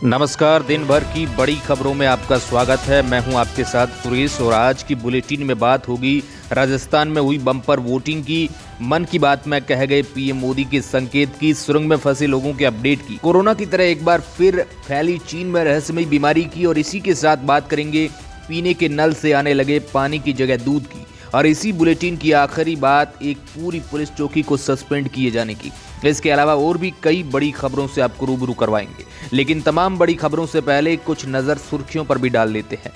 नमस्कार। दिन भर की बड़ी खबरों में आपका स्वागत है। मैं हूं आपके साथ सुरेश और आज की बुलेटिन में बात होगी राजस्थान में हुई बम्पर वोटिंग की, मन की बात में कह गए पीएम मोदी के संकेत की, सुरंग में फंसे लोगों के अपडेट की, कोरोना की तरह एक बार फिर फैली चीन में रहस्यमयी बीमारी की और इसी के साथ बात करेंगे पीने के नल से आने लगे पानी की जगह दूध की। और इसी बुलेटिन की आखिरी बात एक पूरी पुलिस चौकी को सस्पेंड किए जाने की। इसके अलावा और भी कई बड़ी खबरों से आपको रूबरू करवाएंगे, लेकिन तमाम बड़ी खबरों से पहले कुछ नजर सुर्खियों पर भी डाल लेते हैं।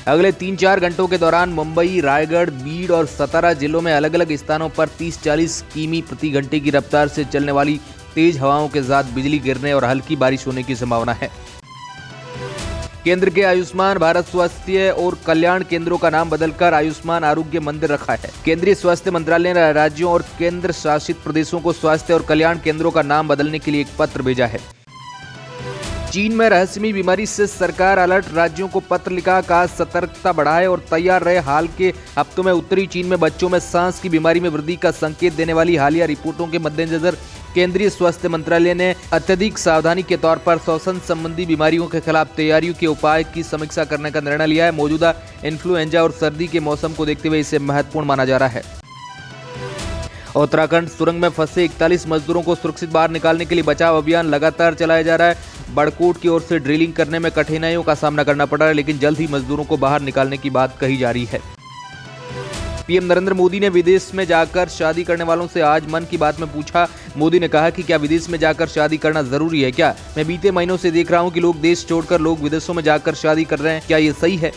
अगले 3-4 घंटों के दौरान मुंबई, रायगढ़, बीड़ और सतारा जिलों में अलग अलग स्थानों पर 30-40 किमी प्रति घंटे की रफ्तार से चलने वाली तेज हवाओं के साथ बिजली गिरने और हल्की बारिश होने की संभावना है। केंद्र के आयुष्मान भारत स्वास्थ्य और कल्याण केंद्रों का नाम बदलकर आयुष्मान आरोग्य मंदिर रखा है। केंद्रीय स्वास्थ्य मंत्रालय ने राज्यों और केंद्र शासित प्रदेशों को स्वास्थ्य और कल्याण केंद्रों का नाम बदलने के लिए एक पत्र भेजा है। चीन में रहस्यमयी बीमारी से सरकार अलर्ट, राज्यों को पत्र लिखा, कहा सतर्कता बढ़ाए और तैयार रहे। हाल के हफ्तों में उत्तरी चीन में बच्चों में सांस की बीमारी में वृद्धि का संकेत देने वाली हालिया रिपोर्टों के मद्देनजर केंद्रीय स्वास्थ्य मंत्रालय ने अत्यधिक सावधानी के तौर पर श्वसन संबंधी बीमारियों के खिलाफ तैयारियों के उपाय की समीक्षा करने का निर्णय लिया है। मौजूदा इन्फ्लुएंजा और सर्दी के मौसम को देखते हुए इसे महत्वपूर्ण माना जा रहा है। उत्तराखंड सुरंग में फंसे 41 मजदूरों को सुरक्षित बाहर निकालने के लिए बचाव अभियान लगातार चलाया जा रहा है। बड़कोट की ओर से ड्रिलिंग करने में कठिनाइयों का सामना करना पड़ रहा है, लेकिन जल्द ही मजदूरों को बाहर निकालने की बात कही जा रही है। पीएम नरेंद्र मोदी ने विदेश में जाकर शादी करने वालों से आज मन की बात में पूछा। मोदी ने कहा कि क्या विदेश में जाकर शादी करना जरूरी है क्या? मैं बीते महीनों से देख रहा हूं कि लोग देश छोड़कर लोग विदेशों में जाकर शादी कर रहे हैं, क्या ये सही है?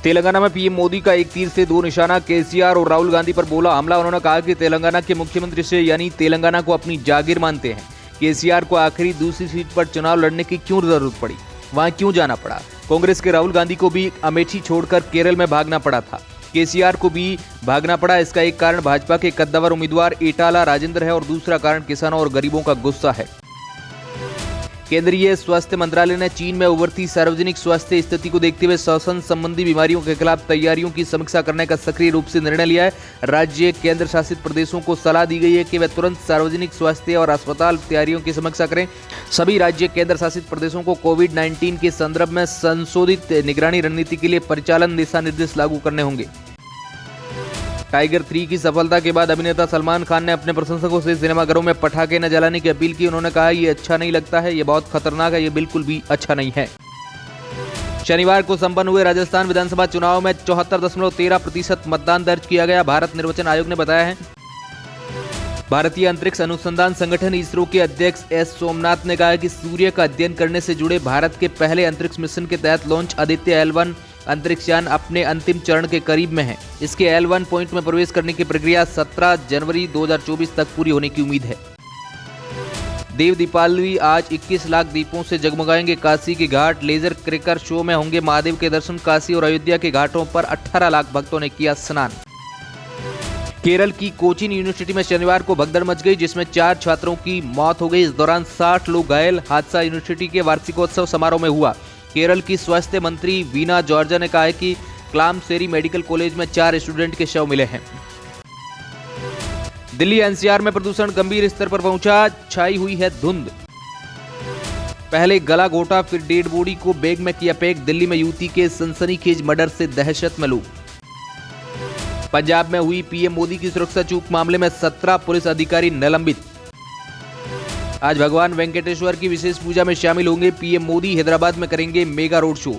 तेलंगाना में पीएम मोदी का एक तीर से दो निशाना, केसीआर और राहुल गांधी पर बोला हमला। उन्होंने कहा कि तेलंगाना के मुख्यमंत्री से यानी तेलंगाना को अपनी जागीर मानते हैं। केसीआर को आखिरी दूसरी सीट पर चुनाव लड़ने की क्यों जरूरत पड़ी, वहां क्यों जाना पड़ा? कांग्रेस के राहुल गांधी को भी अमेठी छोड़कर केरल में भागना पड़ा था, केसीआर को भी भागना पड़ा। इसका एक कारण भाजपा के कद्दावर उम्मीदवार ईटाला राजेंद्र है और दूसरा कारण किसानों और गरीबों का गुस्सा है। केंद्रीय स्वास्थ्य मंत्रालय ने चीन में उभरती सार्वजनिक स्वास्थ्य स्थिति को देखते हुए श्वसन संबंधी बीमारियों के खिलाफ तैयारियों की समीक्षा करने का सक्रिय रूप से निर्णय लिया है। राज्य केंद्र शासित प्रदेशों को सलाह दी गई है कि वे तुरंत सार्वजनिक स्वास्थ्य और अस्पताल तैयारियों की समीक्षा करें। सभी राज्य केंद्र शासित प्रदेशों को कोविड-19 के संदर्भ में संशोधित निगरानी रणनीति के लिए परिचालन दिशा निर्देश लागू करने होंगे। टाइगर 3 की सफलता के बाद अभिनेता सलमान खान ने अपने प्रशंसकों से सिनेमाघरों में पटाखे न जलाने की अपील की। उन्होंने कहा ये अच्छा नहीं लगता है, ये बहुत खतरनाक है, ये बिल्कुल भी अच्छा नहीं है। शनिवार को संपन्न हुए राजस्थान विधानसभा चुनाव में 74.13% मतदान दर्ज किया गया। भारत निर्वाचन आयोग ने बताया है। भारतीय अंतरिक्ष अनुसंधान संगठन इसरो के अध्यक्ष एस सोमनाथ ने कहा कि सूर्य का अध्ययन करने से जुड़े भारत के पहले अंतरिक्ष मिशन के तहत लॉन्च आदित्य L1 अंतरिक्षयान अपने अंतिम चरण के करीब में है। इसके L1 पॉइंट में प्रवेश करने की प्रक्रिया 17 जनवरी 2024 तक पूरी होने की उम्मीद है। देव दीपावली आज 21 लाख दीपों से जगमगाएंगे काशी के घाट। लेजर क्रैकर शो में होंगे महादेव के दर्शन। काशी और अयोध्या के घाटों पर 18 लाख भक्तों ने किया स्नान। केरल की कोचीन यूनिवर्सिटी में शनिवार को भगदड़ मच गई, जिसमें 4 छात्रों की मौत हो गई। इस दौरान 60 लोग घायल। हादसा यूनिवर्सिटी के वार्षिकोत्सव समारोह में हुआ। केरल की स्वास्थ्य मंत्री वीना जॉर्जा ने कहा है कि क्लामसेरी मेडिकल कॉलेज में 4 स्टूडेंट के शव मिले हैं। दिल्ली एनसीआर में प्रदूषण गंभीर स्तर पर पहुंचा, छाई हुई है धुंध। पहले गला घोटा, फिर डेड बॉडी को बैग में किया पैक। दिल्ली में युवती के सनसनीखेज मर्डर से दहशत में लोग। पंजाब में हुई पीएम मोदी की सुरक्षा चूक मामले में 17 पुलिस अधिकारी निलंबित। आज भगवान वेंकटेश्वर की विशेष पूजा में शामिल होंगे पीएम मोदी। हैदराबाद में करेंगे मेगा रोड शो।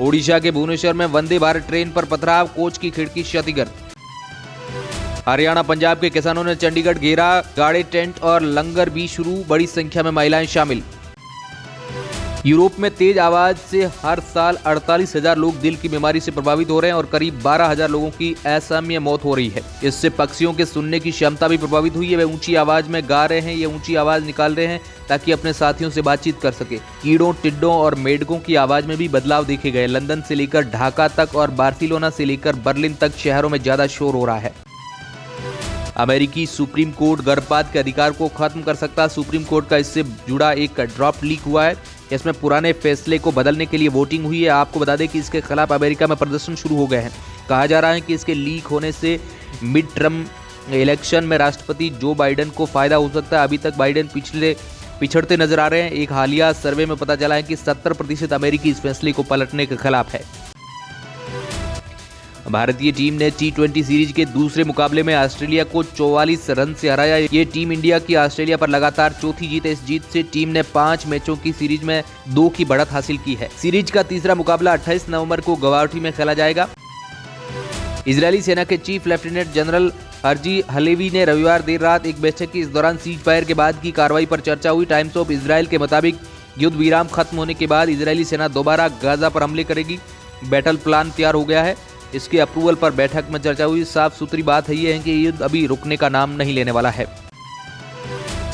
ओडिशा के भुवनेश्वर में वंदे भारत ट्रेन पर पथराव, कोच की खिड़की क्षतिग्रस्त। हरियाणा पंजाब के किसानों ने चंडीगढ़ घेरा, गाड़े टेंट और लंगर भी शुरू, बड़ी संख्या में महिलाएं शामिल। यूरोप में तेज आवाज से हर साल 48,000 लोग दिल की बीमारी से प्रभावित हो रहे हैं और करीब 12,000 लोगों की असामान्य मौत हो रही है। इससे पक्षियों के सुनने की क्षमता भी प्रभावित हुई है। वे ऊंची आवाज में गा रहे हैं, ये ऊंची आवाज निकाल रहे हैं ताकि अपने साथियों से बातचीत कर सके। कीड़ों, टिड्डों और मेढकों की आवाज में भी बदलाव देखे गए। लंदन से लेकर ढाका तक और बार्सिलोना से लेकर बर्लिन तक शहरों में ज्यादा शोर हो रहा है। अमेरिकी सुप्रीम कोर्ट गर्भपात के अधिकार को खत्म कर सकता है। सुप्रीम कोर्ट का इससे जुड़ा एक ड्राफ्ट लीक हुआ है। इसमें पुराने फैसले को बदलने के लिए वोटिंग हुई है। आपको बता दें कि इसके खिलाफ अमेरिका में प्रदर्शन शुरू हो गए हैं। कहा जा रहा है कि इसके लीक होने से मिड टर्म इलेक्शन में राष्ट्रपति जो बाइडेन को फायदा हो सकता है। अभी तक बाइडेन पिछले पिछड़ते नजर आ रहे हैं। एक हालिया सर्वे में पता चला है कि 70% अमेरिकी इस फैसले को पलटने के खिलाफ है। भारतीय टीम ने T20 सीरीज के दूसरे मुकाबले में ऑस्ट्रेलिया को 44 रन से हराया। ये टीम इंडिया की ऑस्ट्रेलिया पर लगातार चौथी जीत है। इस जीत से टीम ने 5 मैचों की सीरीज में 2 की बढ़त हासिल की है। सीरीज का तीसरा मुकाबला 28 नवंबर को गुवाहाटी में खेला जाएगा। इजरायली सेना के chief lieutenant general Herzi Halevi ने रविवार देर रात एक बैठक की। इस दौरान सीज फायर के बाद की कार्रवाई पर चर्चा हुई। टाइम्स ऑफ इजराइल के मुताबिक युद्ध विराम खत्म होने के बाद इजरायली सेना दोबारा गाजा पर हमले करेगी। बैटल प्लान तैयार हो गया है। इसके अप्रूवल पर बैठक में चर्चा हुई। साफ सुथरी बात है कि युद्ध अभी रुकने का नाम नहीं लेने वाला है।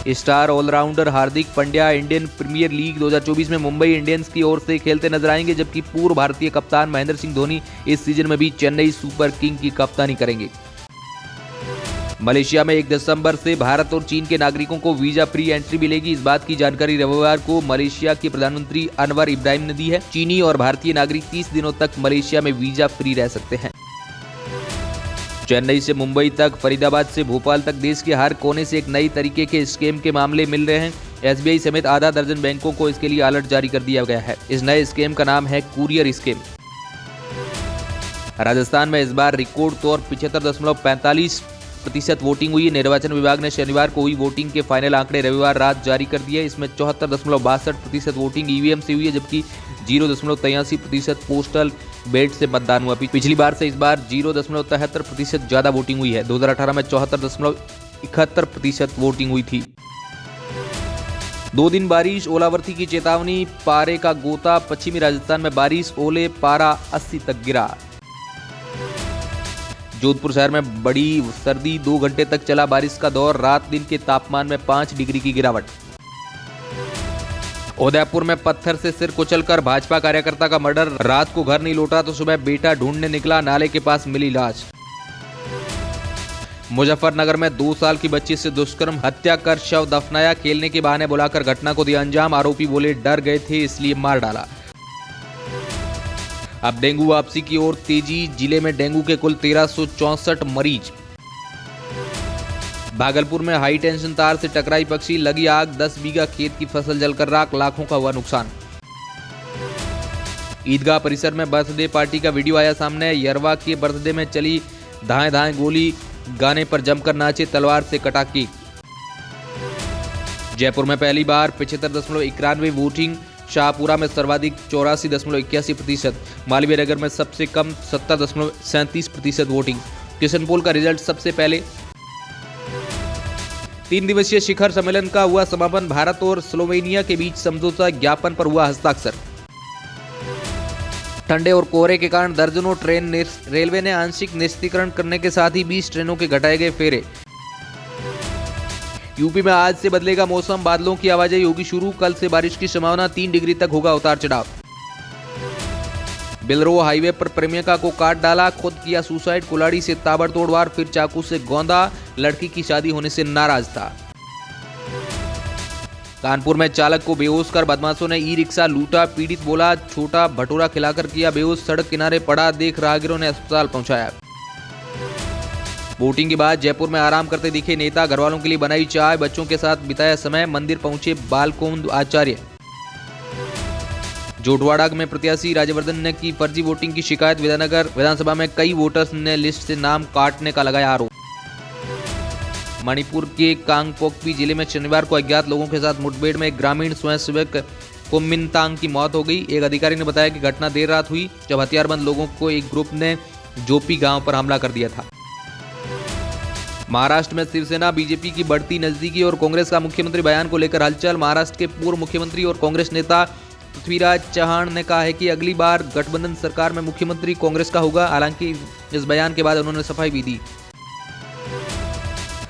Star allrounder Hardik Pandya Indian premiere league 2024 में मुंबई इंडियंस की ओर से खेलते नजर आएंगे, जबकि पूर्व भारतीय कप्तान महेंद्र सिंह धोनी इस सीजन में भी चेन्नई सुपर किंग की कप्तानी करेंगे। मलेशिया में 1 दिसंबर से भारत और चीन के नागरिकों को वीजा फ्री एंट्री मिलेगी। इस बात की जानकारी रविवार को मलेशिया के प्रधानमंत्री अनवर इब्राहिम ने दी है। चीनी और भारतीय नागरिक 30 दिनों तक मलेशिया में वीजा फ्री रह सकते हैं। चेन्नई से मुंबई तक, फरीदाबाद से भोपाल तक देश के हर कोने से एक नई तरीके के स्कैम के मामले मिल रहे हैं। SBI समेत आधा दर्जन बैंकों को इसके लिए अलर्ट जारी कर दिया गया है। इस नए स्कैम का नाम है कुरियर स्कैम। राजस्थान में इस बार रिकॉर्ड तौर 75.45% वोटिंग हुई। निर्वाचन विभाग ने शनिवार को हुई वोटिंग के फाइनल आंकड़े रविवार रात जारी कर दिए। इसमें 74.62% वोटिंग EVM से हुई है, जबकि 0.83% पोस्टल बैलेट से मतदान हुआ। पिछली बार से इस बार 0.73% ज्यादा वोटिंग हुई है। 2018 में 74.71% वोटिंग हुई थी। 2 दिन बारिश, ओलावृष्टि की चेतावनी, पारे का गोता। पश्चिमी राजस्थान में बारिश, ओले, पारा 80 तक गिरा। जोधपुर शहर में बड़ी सर्दी, 2 घंटे तक चला बारिश का दौर। रात दिन के तापमान में 5 डिग्री की गिरावट। उदयपुर में पत्थर से सिर कुचलकर भाजपा कार्यकर्ता का मर्डर। रात को घर नहीं लौटा तो सुबह बेटा ढूंढने निकला, नाले के पास मिली लाश। मुजफ्फरनगर में 2 साल की बच्ची से दुष्कर्म, हत्या कर शव दफनाया। खेलने के बहाने बुलाकर घटना को दिया अंजाम। आरोपी बोले डर गए थे इसलिए मार डाला। अब डेंगू वापसी की ओर तेजी। जिले में डेंगू के कुल 1364 मरीज। भागलपुर में हाई टेंशन तार से टकराई पक्षी, लगी आग, 10 बीघा खेत की फसल जलकर राख, लाखों का हुआ नुकसान। ईदगाह परिसर में बर्थडे पार्टी का वीडियो आया सामने। यरवा के बर्थडे में चली धाएं धाएं गोली, गाने पर जमकर नाचे, तलवार से कटा केक। जयपुर में पहली बार 75.91 वोटिंग। शाहपुरा में सर्वाधिक 84.81%। मालवीय नगर में सबसे कम 70.37% वोटिंग। किशनपोल का रिजल्ट सबसे पहले। 3 दिवसीय शिखर सम्मेलन का हुआ समापन। भारत और स्लोवेनिया के बीच समझौता ज्ञापन पर हुआ हस्ताक्षर। ठंडे और कोहरे के कारण दर्जनों ट्रेन रेलवे ने आंशिक निरस्तीकरण करने के साथ ही 20 ट्रेनों के घटाए गए फेरे। यूपी में आज से बदलेगा मौसम, बादलों की आवाजाही होगी शुरू। कल से बारिश की संभावना, 3 डिग्री तक होगा उतार चढ़ाव। बिलरो हाईवे पर प्रेमिका को काट डाला, खुद किया सुसाइड। कुल्हाड़ी से ताबड़तोड़ वार, फिर चाकू से गोंदा। लड़की की शादी होने से नाराज था। कानपुर में चालक को बेहोश कर बदमाशों ने ई-रिक्शा लूटा। पीड़ित बोला छोटा भटूरा खिलाकर किया बेहोश। सड़क किनारे पड़ा देख राहगीरों ने अस्पताल पहुंचाया। वोटिंग के बाद जयपुर में आराम करते दिखे नेता, घरवालों के लिए बनाई चाय, बच्चों के साथ बिताया समय। मंदिर पहुंचे बालकुंद आचार्य। जोटवाड़ा में प्रत्याशी राजवर्धन ने की फर्जी वोटिंग की शिकायत। विधाननगर विधानसभा में कई वोटर्स ने लिस्ट से नाम काटने का लगाया आरोप। मणिपुर के कांगपोकपी जिले में शनिवार को अज्ञात लोगों के साथ मुठभेड़ में एक ग्रामीण स्वयंसेवक कुमिनतांग की मौत हो गई। एक अधिकारी ने बताया कि घटना देर रात हुई, जब हथियारबंद लोगों को एक ग्रुप ने जोपी गांव पर हमला कर दिया था। महाराष्ट्र में शिवसेना बीजेपी की बढ़ती नजदीकी और कांग्रेस का मुख्यमंत्री बयान को लेकर हलचल। महाराष्ट्र के पूर्व मुख्यमंत्री और कांग्रेस नेता पृथ्वीराज चव्हाण ने कहा है कि अगली बार गठबंधन सरकार में मुख्यमंत्री कांग्रेस का होगा। हालांकि इस बयान के बाद उन्होंने सफाई भी दी।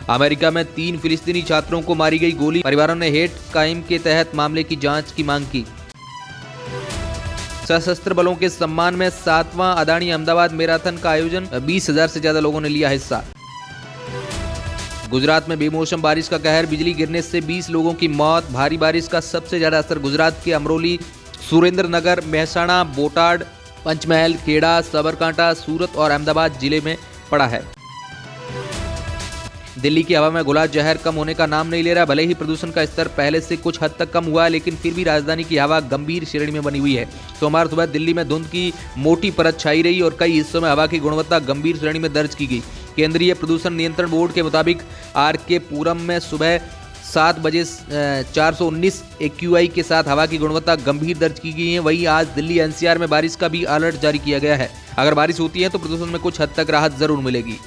अमेरिका में 3 फिलिस्तीनी छात्रों को मारी गई गोली। परिवारों ने हेट क्राइम के तहत मामले की जांच की मांग की। सशस्त्र बलों के सम्मान में 7वां अदानी अहमदाबाद मैराथन का आयोजन। 20,000 से ज्यादा लोगों ने लिया हिस्सा। गुजरात में बेमौसम बारिश का कहर, बिजली गिरने से 20 लोगों की मौत। भारी बारिश का सबसे ज्यादा असर गुजरात के अमरोली, सुरेंद्रनगर, महसाणा, बोटाड, पंचमहल, खेड़ा, साबरकांठा, सूरत और अहमदाबाद जिले में पड़ा है। दिल्ली की हवा में घुला जहर कम होने का नाम नहीं ले रहा। भले ही प्रदूषण का स्तर पहले से कुछ हद तक कम हुआ है, लेकिन फिर भी राजधानी की हवा गंभीर श्रेणी में बनी हुई है। सोमवार सुबह दिल्ली में धुंध की मोटी परत छाई रही और कई हिस्सों में हवा की गुणवत्ता गंभीर श्रेणी में दर्ज की गई। केंद्रीय प्रदूषण नियंत्रण बोर्ड के मुताबिक आर.के. पुरम में सुबह 7 बजे 419 AQI के साथ हवा की गुणवत्ता गंभीर दर्ज की गई है। वहीं आज दिल्ली NCR में बारिश का भी अलर्ट जारी किया गया है। अगर बारिश होती है तो प्रदूषण में कुछ हद तक राहत जरूर मिलेगी।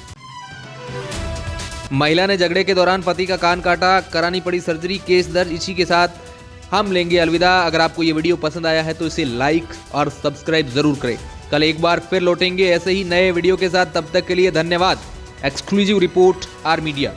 महिला ने झगड़े के दौरान पति का कान काटा, करानी पड़ी सर्जरी, केस दर्ज। इसी के साथ हम लेंगे अलविदा। अगर आपको ये वीडियो पसंद आया है तो इसे लाइक और सब्सक्राइब जरूर करें। कल एक बार फिर लौटेंगे ऐसे ही नए वीडियो के साथ। तब तक के लिए धन्यवाद। Exclusive report R media.